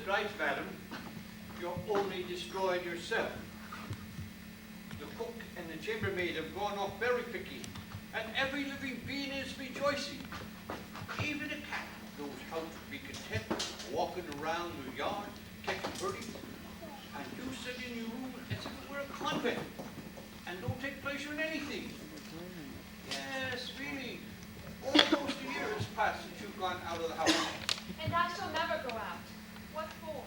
it right, madam. You're only destroying yourself. The cook and the chambermaid have gone off berry picking, and every living being is rejoicing. Even a cat knows how to be content, walking around the yard, catching birdies, and you sit in your room as if it were a convent, and don't take pleasure in anything. Yes, really, almost a year has passed since you've gone out of the house. And I shall never go out. What for?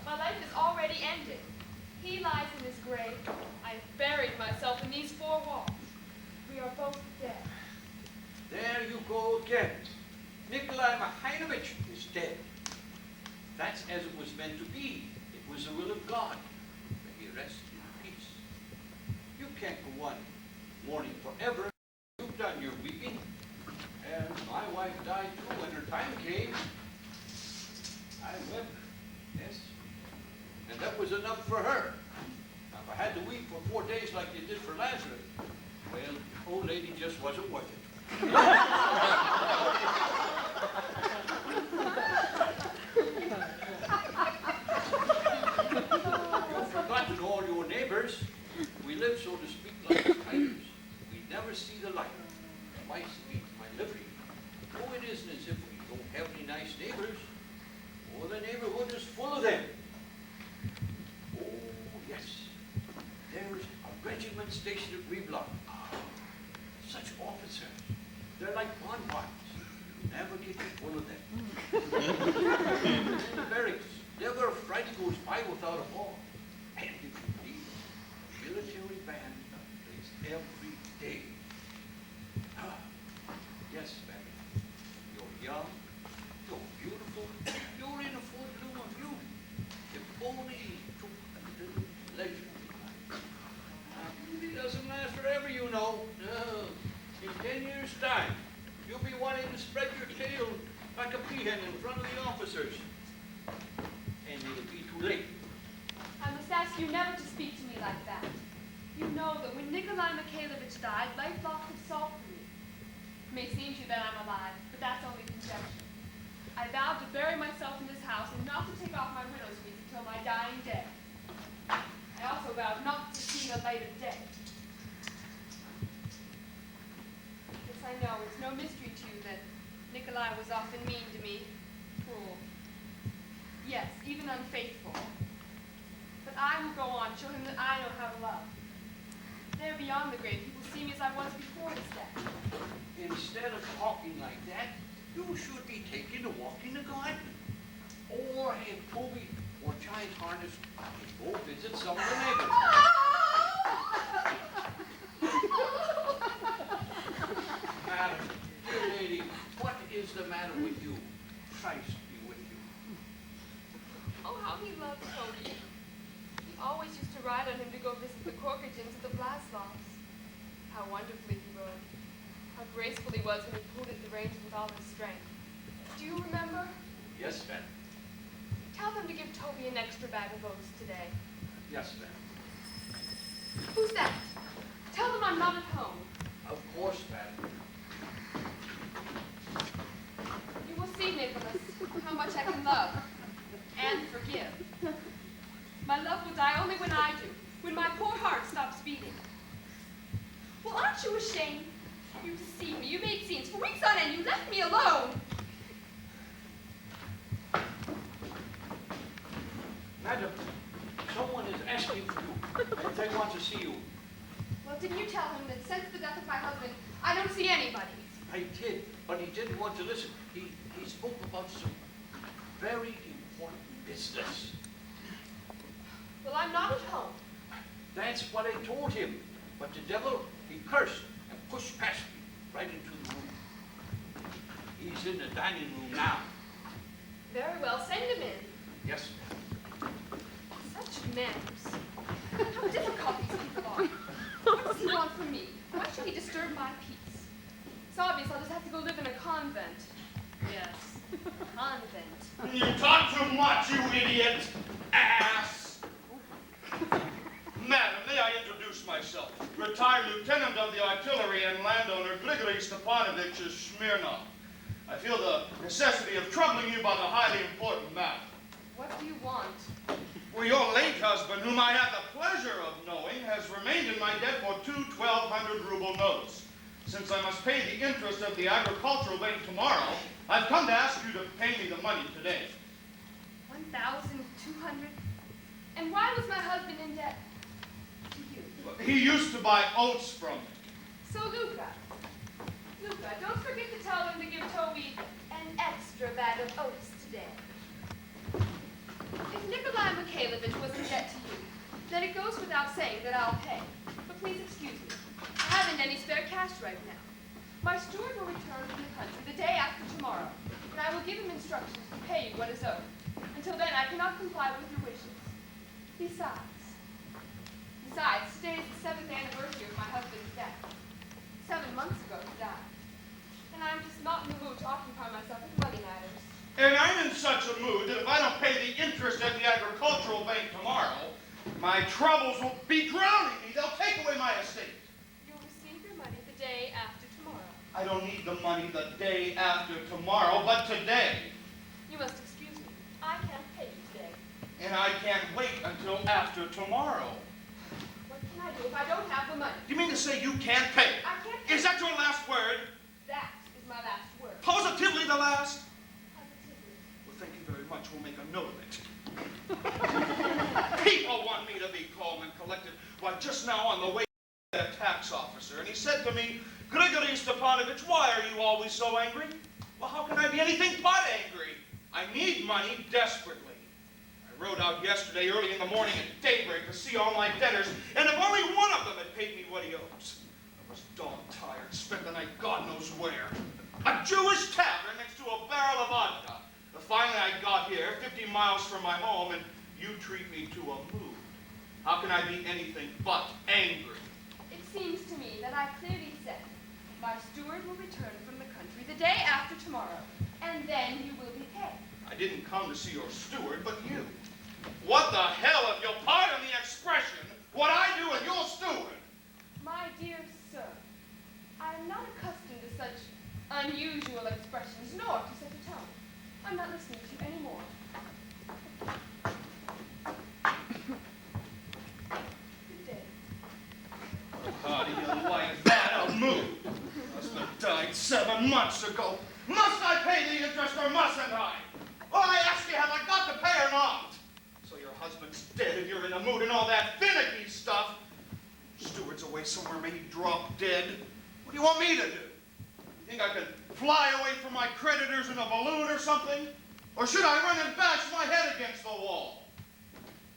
My life is already ended. He lies in his grave. I have buried myself in these four walls. We are both dead. There you go again. Nikolai Mikhailovich is dead. That's as it was meant to be. It was the will of God. May he rest in peace. You can't go on mourning forever. You've done your weeping. And my wife died too when her time came. I wept, yes. And that was enough for her. Now, if I had to weep for 4 days like you did for Lazarus, well, old lady just wasn't worth it. You've forgotten all your neighbors. We live, so to speak, like spiders. We never see the light. Twice beat my livery. Oh, it isn't as if we don't have any nice neighbors. Oh, the neighborhood is full of them. Oh, yes. There's a regiment stationed at Reblock. Such officers. They're like bonbons. You never get full of them. In the barracks, never a Friday goes by without a ball. And if you believe, military band plays every day. Ah, yes, Betty. You're young, you're beautiful, you're in a full bloom of youth. If only you took a little pleasure in life. It doesn't last forever, you know. No. In 10 years' time, you'll be wanting to spread your tail like a peahen in front of the officers. And it'll be too late. I must ask you never to speak to me like that. You know that when Nikolai Mikhailovich died, life lost its salt for me. It may seem to you that I'm alive, but that's only conjecture. I vowed to bury myself in this house and not to take off my widow's wreath until my dying day. I also vowed not to see the light of day. Yes, I know, it's no mystery to you that Nikolai was often mean to me, cruel. Yes, even unfaithful. But I will go on, show him that I know how to love. There beyond the grave, he will see me as I was before his death. Instead of talking like that, you should be taking a walk in the garden. Or have Toby or Giant Harness go visit some of the neighbors. Madam, dear lady, what is the matter with you? Christ be with you. Oh, how he loved Toby. He always used to ride on him to go visit the Corkagins at the Vlaslovs. How wonderfully he rode. How graceful he was when he pulled at the reins with all his strength. Do you remember? Yes, ma'am. Tell them to give Toby an extra bag of oats today. Yes, ma'am. Who's that? Tell them I'm not at home. Of course, ma'am. You will see, Nicholas, how much I can love and forgive. My love will die only when I do, when my poor heart stops beating. Well, aren't you ashamed? You deceived me. You made scenes for weeks on end. You left me alone. Madam, someone is asking for you. They want to see you. Well, didn't you tell him that since the death of my husband, I don't see anybody? I did, but he didn't want to listen. He spoke about some very important business. Well, I'm not at home. That's what I told him. But the devil, he cursed and pushed past me right into the room. He's in the dining room now. Very well, send him in. Yes, ma'am. Such manners. How difficult these people are. What does he want from me? Why should he disturb my peace? It's obvious I'll just have to go live in a convent. Yes, convent. You talk too much, you idiot! Ass! Madam, may I introduce myself? Retired lieutenant of the artillery and landowner Grigory Stepanovich of Smirnov. I feel the necessity of troubling you about a highly important matter. What do you want? Well, your late husband, whom I had the pleasure of knowing, has remained in my debt for two 1,200 ruble notes. Since I must pay the interest of the agricultural bank tomorrow, I've come to ask you to pay me the money today. 1,200? And why was my husband in debt to you? He used to buy oats from me. So, Luca, don't forget to tell them to give Toby an extra bag of oats today. If Nikolai Mikhailovich was in debt to you, then it goes without saying that I'll pay. But please excuse me. I haven't any spare cash right now. My steward will return from the country the day after tomorrow, and I will give him instructions to pay you what is owed. Until then, I cannot comply with your wishes. Besides, today is the 7th anniversary of my husband's death. 7 months ago, he died. And I'm just not in the mood to occupy myself with money matters. And I'm in such a mood that if I don't pay the interest at the agricultural bank tomorrow, my troubles will be drowning me. They'll take away my estate. You'll receive your money the day after tomorrow. I don't need the money the day after tomorrow, but today. You must excuse me. I can't pay you today. And I can't wait until after tomorrow. What can I do if I don't have the money? You mean to say you can't pay? I can't pay. Is that your last word? That is my last word. Positively the last? Positively. Well, thank you very much. We'll make a note of it. People want me to be calm and collected. Why, just now on the way to a tax officer, and he said to me, Grigory Stepanovich, why are you always so angry? Well, how can I be anything but angry? I need money desperately. I rode out yesterday early in the morning at daybreak to see all my debtors, and if only one of them had paid me what he owes. I was dog-tired, spent the night God knows where. A Jewish tavern next to a barrel of vodka. Finally, I got here, 50 miles from my home, and you treat me to a mood. How can I be anything but angry? It seems to me that I clearly said my steward will return from the country the day after tomorrow, and then you will be paid. I didn't come to see your steward, but you. What the hell, if you'll pardon the expression, what I do with your steward? My dear sir, I am not accustomed to such unusual expressions, nor to such a tone. I'm not listening to you anymore. Good day. How do you like that? A mood. Husband died 7 months ago. Must I pay the interest or mustn't I? Oh, I ask you, have I got to pay or not? So your husband's dead and you're in a mood and all that finicky stuff. Steward's away somewhere, may he drop dead. What do you want me to do? You think I can fly away from my creditors in a balloon or something? Or should I run and bash my head against the wall?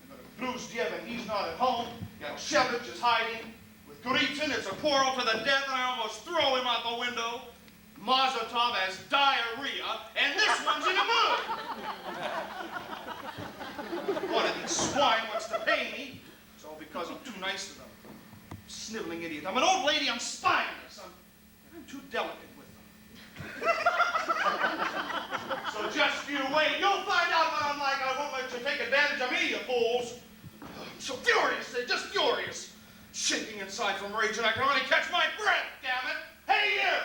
And the Blues-Diev, and he's not at home. Yelshevich is hiding. With Golitsyn, it's a quarrel to the death, and I almost throw him out the window. Mazatov has diarrhea, and this one's in a mood. One of these swine wants to pay me. It's all because I'm too nice to them. Sniveling idiot. I'm an old lady, I'm spineless. I'm too delicate with them. So just you wait. You'll find out what I'm like. I won't let you take advantage of me, you fools. I'm so furious. They're just furious. Shaking inside from rage, and I can hardly catch my breath, damn it. Hey, you!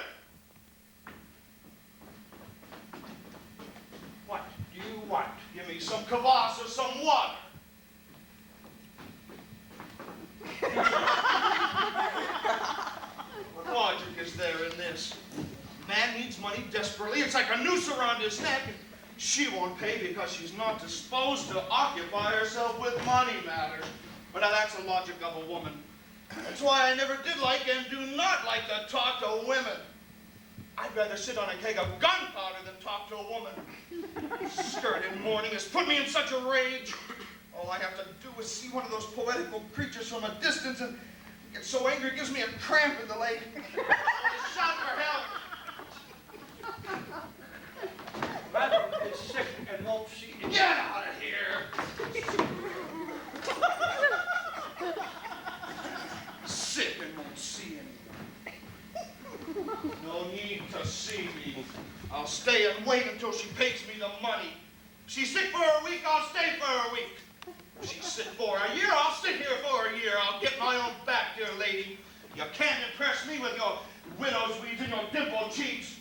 What do you want? Give me some kvass or some water. What logic is there in this? Man needs money desperately. It's like a noose around his neck. And she won't pay because she's not disposed to occupy herself with money matters. But now that's the logic of a woman. That's why I never did like and do not like to talk to women. I'd rather sit on a keg of gunpowder than talk to a woman. Skirt in mourning has put me in such a rage. All I have to do is see one of those poetical creatures from a distance and get so angry it gives me a cramp in the leg. I shout for help. Madam is sick and won't see you. Get out of here! Sick and won't see anyone. No need to see me. I'll stay and wait until she pays me the money. She's sick for a week, I'll stay for a week. She's sick for a year, I'll sit here for a year. I'll get my own back, dear lady. You can't impress me with your widow's weeds and your dimpled cheeks.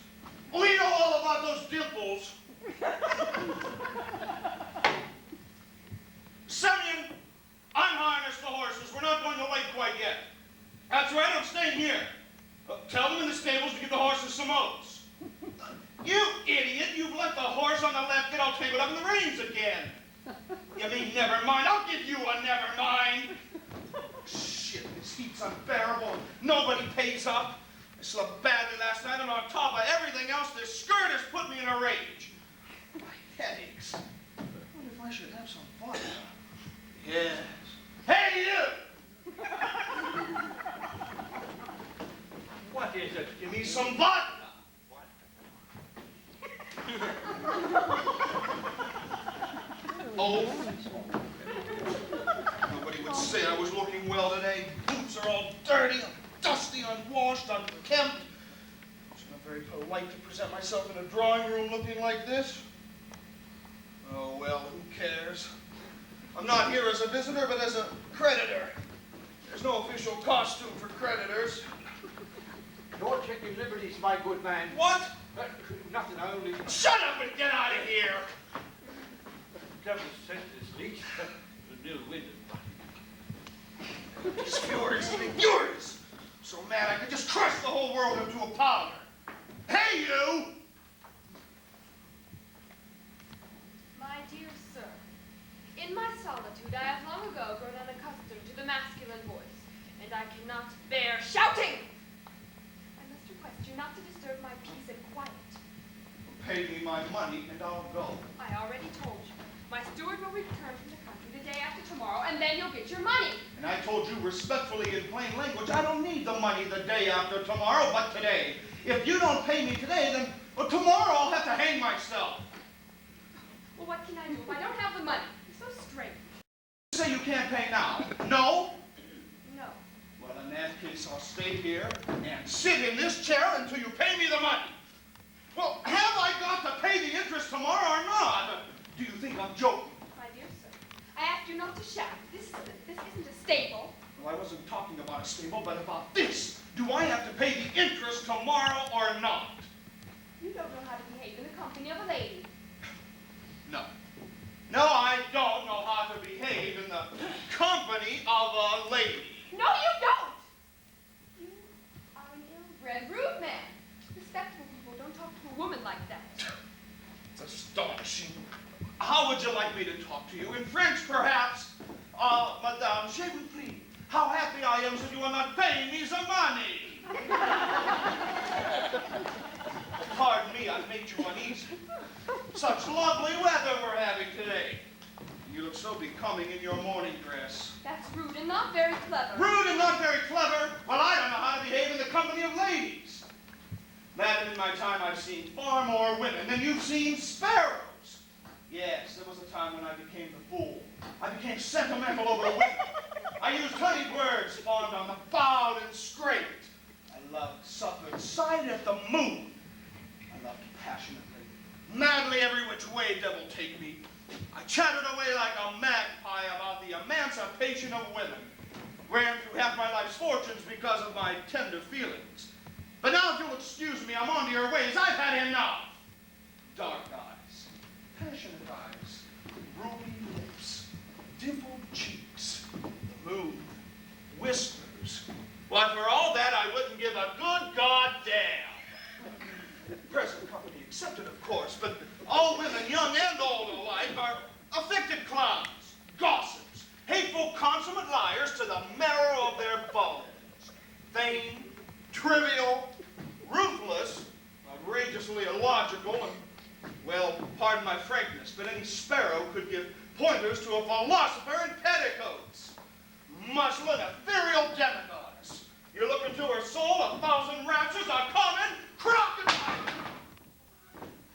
We know all about those dimples. on the left get all tangled up in the reins again. You mean never mind? I'll give you a never mind. Shit, this heat's unbearable. Nobody pays up. I slept badly last night, and on top of everything else, this skirt has put me in a rage. My headaches. I wonder if I should have some fun. Yes. Hey, you! What is it? Give me some vodka. What? Oh. Nobody would say I was looking well today. Boots are all dirty, dusty, unwashed, unkempt. It's not very polite to present myself in a drawing room looking like this. Oh, well, who cares? I'm not here as a visitor, but as a creditor. There's no official costume for creditors. Don't take your liberties, my good man. What? Nothing, I only... Shut up and get out of here! The devil sent this lease. The new window. He's furious, furious. So mad I could just crush the whole world into a powder. Hey, you! My dear sir, in my solitude, I have long ago grown unaccustomed to the masculine voice, and I cannot bear shouting. I must request you not to disturb my peace and quiet. Pay me my money and I'll go. I already told you. My steward will return from the country the day after tomorrow, and then you'll get your money. And I told you respectfully in plain language, I don't need the money the day after tomorrow, but today. If you don't pay me today, then tomorrow I'll have to hang myself. Well, what can I do if I don't have the money? You're so strange. You say you can't pay now? No? No. Well, in that case, I'll stay here and sit in this chair until you pay me the money. Well, have I got to pay the interest tomorrow or not? Do you think I'm joking? My dear sir, I asked you not to shout. This isn't a stable. Well, I wasn't talking about a stable, but about this. Do I have to pay the interest tomorrow or not? You don't know how to behave in the company of a lady. No. No, I don't know how to behave in the company of a lady. No, you don't! You are an ill-bred, rude man. Respectable people don't talk to a woman like that. It's astonishing. How would you like me to talk to you? In French, perhaps? Madame, je vous prie. How happy I am that you are not paying me the money. Pardon me, I've made you uneasy. Such lovely weather we're having today. You look so becoming in your morning dress. That's rude and not very clever. Rude and not very clever? Well, I don't know how to behave in the company of ladies. Madam, in my time, I've seen far more women than you've seen sparrows. Yes, there was a time when I became the fool. I became sentimental over women. I used honeyed words spawned on the bowed and scraped. I loved, suffered, sighed at the moon. I loved passionately, madly every which way devil take me. I chattered away like a magpie about the emancipation of women. Ran through half my life's fortunes because of my tender feelings. But now, if you'll excuse me, I'm on to your ways. I've had enough. Dark eyes, passionate eyes, ruby lips, dimpled cheeks, the moon, whispers. Why, for all that, I wouldn't give a good goddamn. Present company accepted, of course, but all women, young and old alike, are affected clowns, gossips, hateful, consummate liars to the marrow of their bones. Vain, trivial, ruthless, outrageously illogical, and, well, pardon my frankness, but any sparrow could give pointers to a philosopher in petticoats. Muslin, ethereal demigoddess. You look into her soul, 1,000 raptures are common crocodile.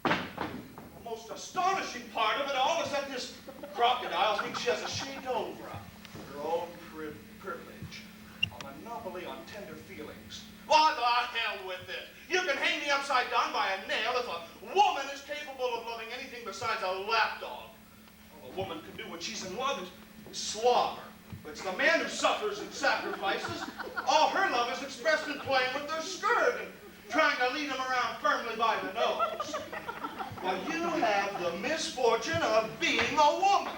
The most astonishing part of it all is that this crocodile thinks she has a shade over her own privilege, a monopoly on tender feelings. Why the hell with it? You can hang me upside down by a nail if a woman is capable of loving anything besides a lapdog. All a woman can do when she's in love is slobber. But it's the man who suffers and sacrifices. All her love is expressed in playing with her skirt and trying to lead him around firmly by the nose. Now, you have the misfortune of being a woman.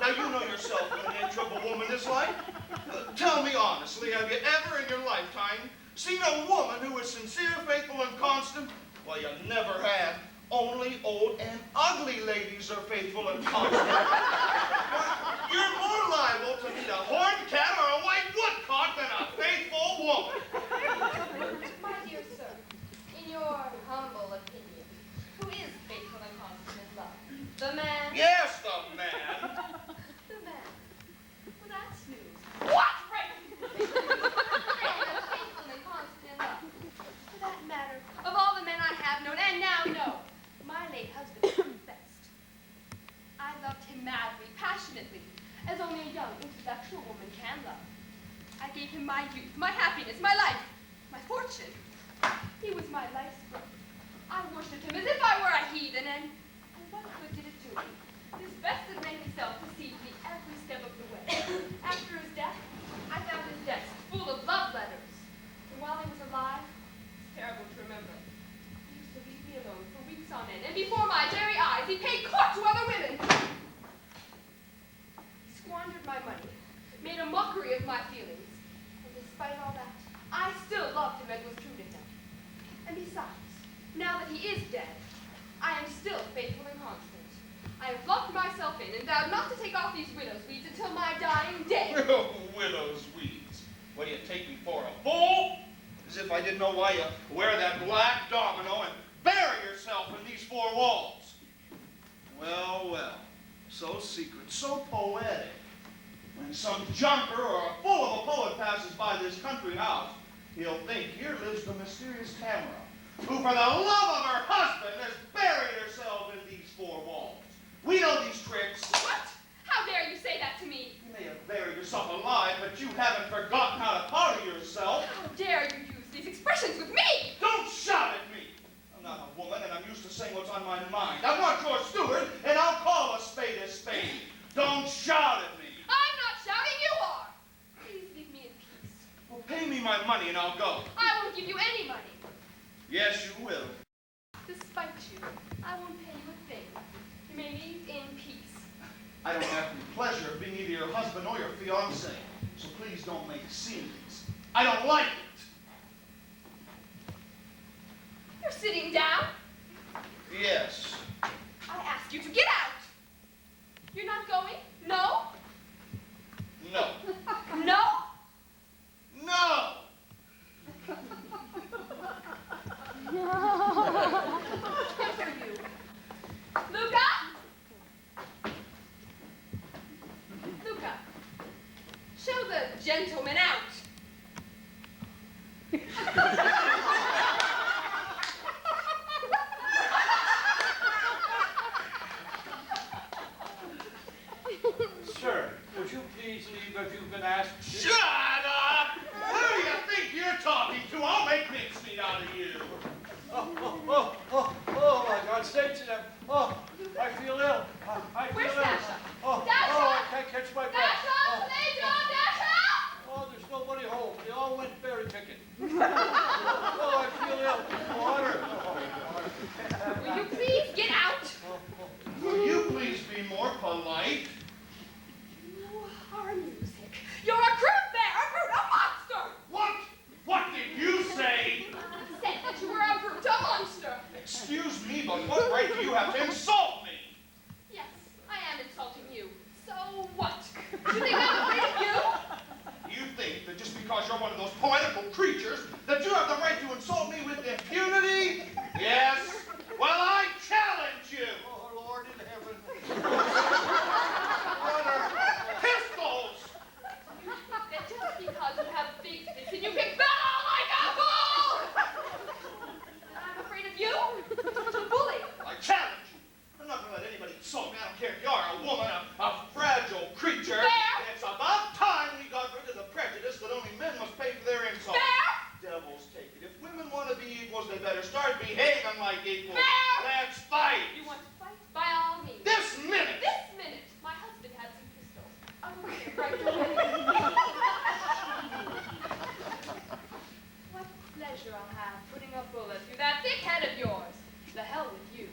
Now, you know yourself what an nature of a woman is like. Tell me honestly, have you ever in your lifetime seen a woman who is sincere, faithful, and constant? Well, you never had. Only old and ugly ladies are faithful and constant. You're more liable to meet a horned cat or a white woodcock than a faithful woman. My dear sir, in your humble opinion, who is faithful and constant in love? The man? Yes, the man. The man. Well, that's news. What? Right. Faithful and constant in love. For that matter, of all the men I have known and now know, my late husband is the best. I loved him madly, passionately, as only a young, intellectual woman can love. I gave him my youth, my happiness, my life, my fortune. He was my life's growth. I worshipped him as if I were a heathen, and what good did it do me? This vested man himself deceived me every step of the way. After his death, I found his desk full of love letters. And while he was alive, it's terrible to remember. He used to leave me alone for weeks on end, and before my very eyes, he paid court to other women. He squandered my money, made a mockery of my feelings. And despite all that, I still loved him and was true to him. And besides, now that he is dead, I am still faithful and constant. I have locked myself in and vowed not to take off these widow's weeds until my dying day. Oh, widow's weeds. What, do you take me for a fool? As if I didn't know why you wear that black domino and bury yourself in these four walls. Well, well, so secret, so poetic. When some junker or a fool of a poet passes by this country house, he'll think here lives the mysterious Tamara, who for the love of her husband has buried herself in these four walls. We know these tricks. What? How dare you say that to me? You may have buried yourself alive, but you haven't forgotten how to powder yourself. How dare you use these expressions with me? Don't shout at me. I'm not a woman, and I'm used to saying what's on my mind. I want your steward, and I'll call a spade a spade. Don't shout at me. I'm not shouting, you are. Please leave me in peace. Well, pay me my money, and I'll go. I won't give you any money. Yes, you will. Despite you, I won't pay you a thing. You may leave in peace. I don't have the pleasure of being either your husband or your fiancé, so please don't make scenes. I don't like it. You're sitting down. Yes. I ask you to get out. You're not going? No? No. No? No! Good for you. Luca? Luca, show the gentleman out. Sir, would you please leave if you've been asked to? Shut up! Who do you think you're talking to? I'll make mincemeat out of you. Oh, my God, stay to them. Oh, I feel ill. I feel Where's ill. Dasha? Oh, Dasha! oh, I can't catch my breath. Dasha! Stay down, Dasha! Oh, there's nobody home. They all went berry picking. Oh, I feel ill. Water. Oh, water. Will you please get out? Will you please be more polite? You are music. You're a crude bear, a brute, a monster! What? What did you say? I said that you were a brute, a monster. Excuse me, but what right do you have to insult me? Yes, I am insulting you. So what? You think I'm afraid of you? You think that just because you're one of those poetical creatures, that you have the right to insult me with impunity? Yes? Well, I challenge you! Oh, Lord in heaven. Pistols! You think that just because you have big fists and you can bellow like a bull, that I'm afraid of you? A bully. I challenge you. I'm not going to let anybody insult me. I don't care if you are a woman, a fragile creature. Bear! It's about time we got rid of the prejudice that only men must pay for their insults. Bear! Devils take it. If women want to be equals, they better start behaving like equals. Bear! Let's fight! You want to fight? By all means. This minute! This minute, my husband had some pistols. I will get right away. What pleasure I'll have putting a bullet through that thick head of yours. The hell with you.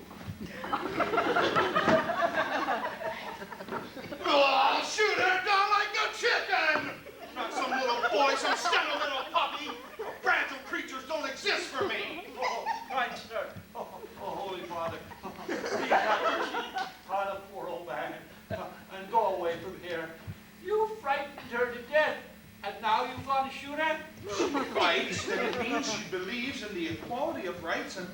rights, then it means she believes in the equality of rights and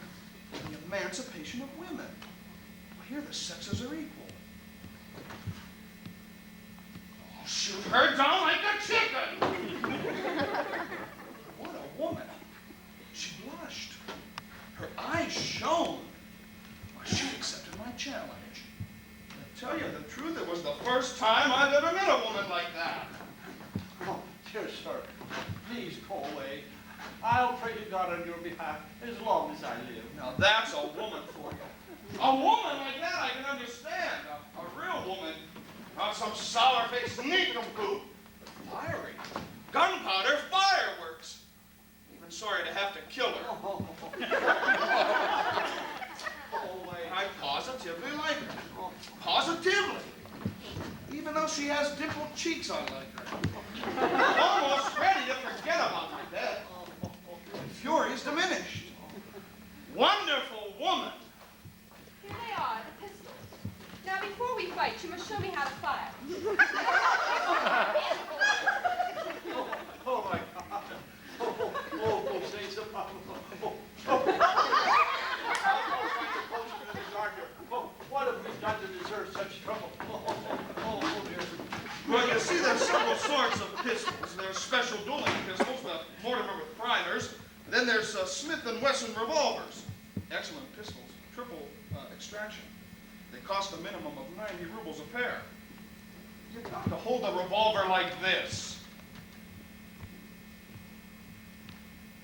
the emancipation of women. Well, here the sexes are equal. Oh, shoot her down like a chicken! What a woman. She blushed. Her eyes shone. Well, she accepted my challenge. To tell you the truth, it was the first time I've ever met a woman like that. Oh, dear sir, please go away. I'll pray to God on your behalf as long as I live. Now that's a woman for you. A woman like that I can understand. A real woman, not some sour-faced nincompoop. Fiery. Gunpowder, fireworks. Even sorry to have to kill her. Oh, I positively like her. Positively. Even though she has dimpled cheeks, I like her. I'm almost ready to forget about my death. Fury's diminished. Wonderful woman. Here they are, the pistols. Now, before we fight, you must show me how to fire. oh my God. Oh, say something. What have we done to deserve such trouble? Oh, dear. Well, you see, there's several sorts of pistols. There's special dueling pistols, the Mortimer with primers. Then there's Smith & Wesson revolvers. Excellent pistols, triple extraction. They cost a minimum of 90 rubles a pair. You've got to hold a revolver like this.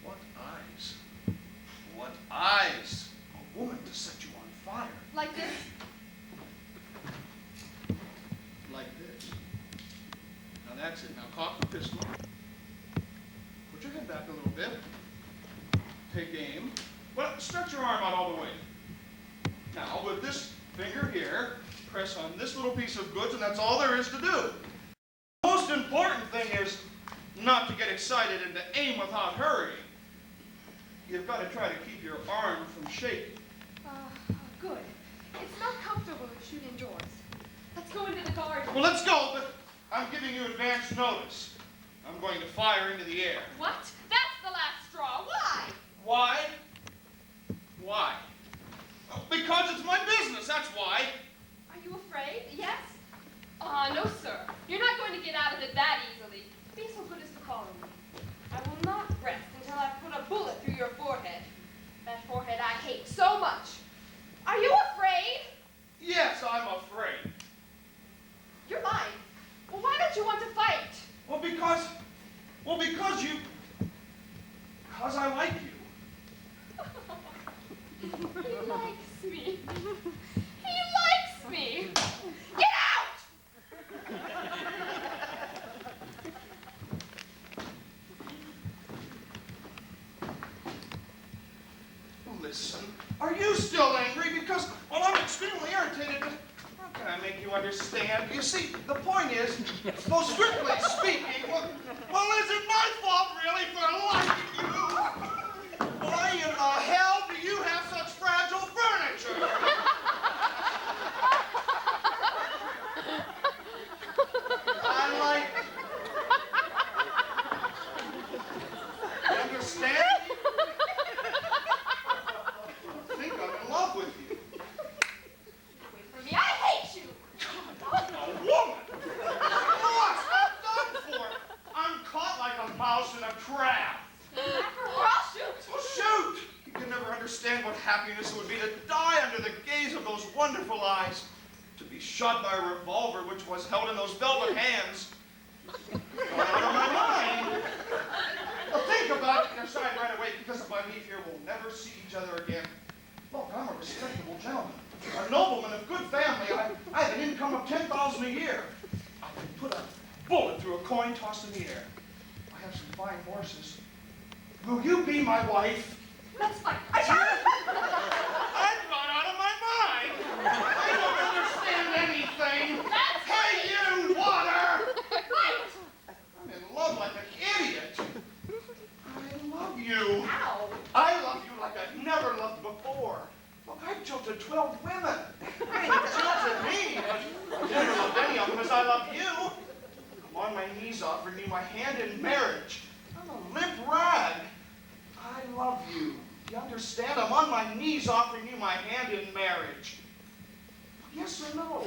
What eyes. What eyes. A woman to set you on fire. Like this? Like this. Now that's it. Now cock the pistol. Put your head back a little bit. Take aim. Well, stretch your arm out all the way. Now, with this finger here, press on this little piece of goods, and that's all there is to do. The most important thing is not to get excited and to aim without hurrying. You've got to try to keep your arm from shaking. Good. It's not comfortable to shoot indoors. Let's go into the garden. Well, let's go, but I'm giving you advance notice. I'm going to fire into the air. What? That's the last straw. Why? Why? Why? Because it's my business, that's why. Are you afraid? Yes? No, sir. You're not going to get out of it that easily. Be so good as to follow me. I will not rest until I put a bullet through your forehead. That forehead I hate so much. Are you afraid? Yes, I'm afraid. You're lying. Well, why don't you want to fight? Because I like you. He likes me. He likes me. Get out! Listen, are you still angry? Because, well, I'm extremely irritated. How can I make you understand? You see, the point is, well, strictly speaking, well, is it my fault, really, for liking you? Why in the hell do you have such fragile furniture? I like... You understand? I think I'm in love with you. Wait for me. I hate you. A woman! What's that done for? I'm caught like a mouse in a trap. After all, I'll shoot. Well, shoot! You can never understand what happiness it would be to die under the gaze of those wonderful eyes, to be shot by a revolver which was held in those velvet hands. Out of my mind. Well, think about it and decide right away, because if I leave here, we'll never see each other again. Look, I'm a respectable gentleman, a nobleman of good family. I have an income of 10,000 a year. I can put a bullet through a coin tossed in the air. I have some fine horses. Will you be my wife? Let's fight. I've gone out of my mind. I don't understand anything. Hey, you, water! I'm in love like an idiot. I love you. Ow. I love you like I've never loved before. Look, I've jilted 12 women. I ain't jilted me, but I've never loved any of them as I love you. I'm on my knees offering you my hand in marriage. I'm a limp rag. You understand? I'm on my knees offering you my hand in marriage. Yes or no?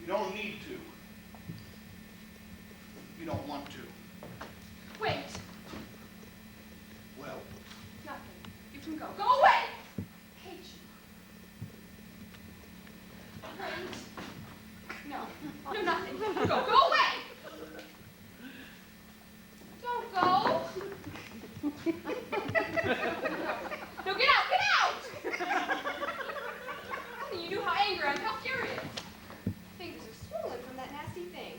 You don't need to. You don't want to. Wait. Well, Nothing. You can go. Go away! I hate you. Wait. No. No, nothing. Go. Go away! Don't go. No, get out! Get out! You knew how angry I'm, how furious. Fingers are swollen from that nasty thing.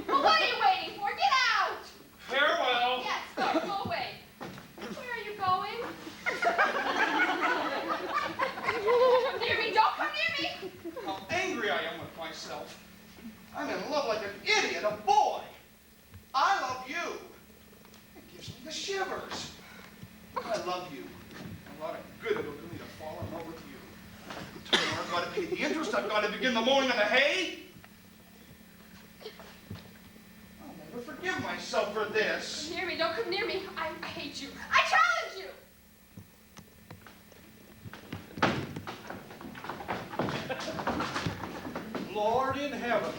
Well, what are you waiting for? Get out! farewell. Yes, go away. Where are you going? Come near me, don't come near me! How angry I am with myself. I'm in love like an idiot, a boy. I love you. It gives me the shivers. I love you. A lot of good it'll do me to fall in love with you. Tomorrow I've got to pay the interest. I've got to begin the mowing of the hay. I'll never forgive myself for this. Come near me, don't come near me. I hate you. I challenge you! Lord in heaven.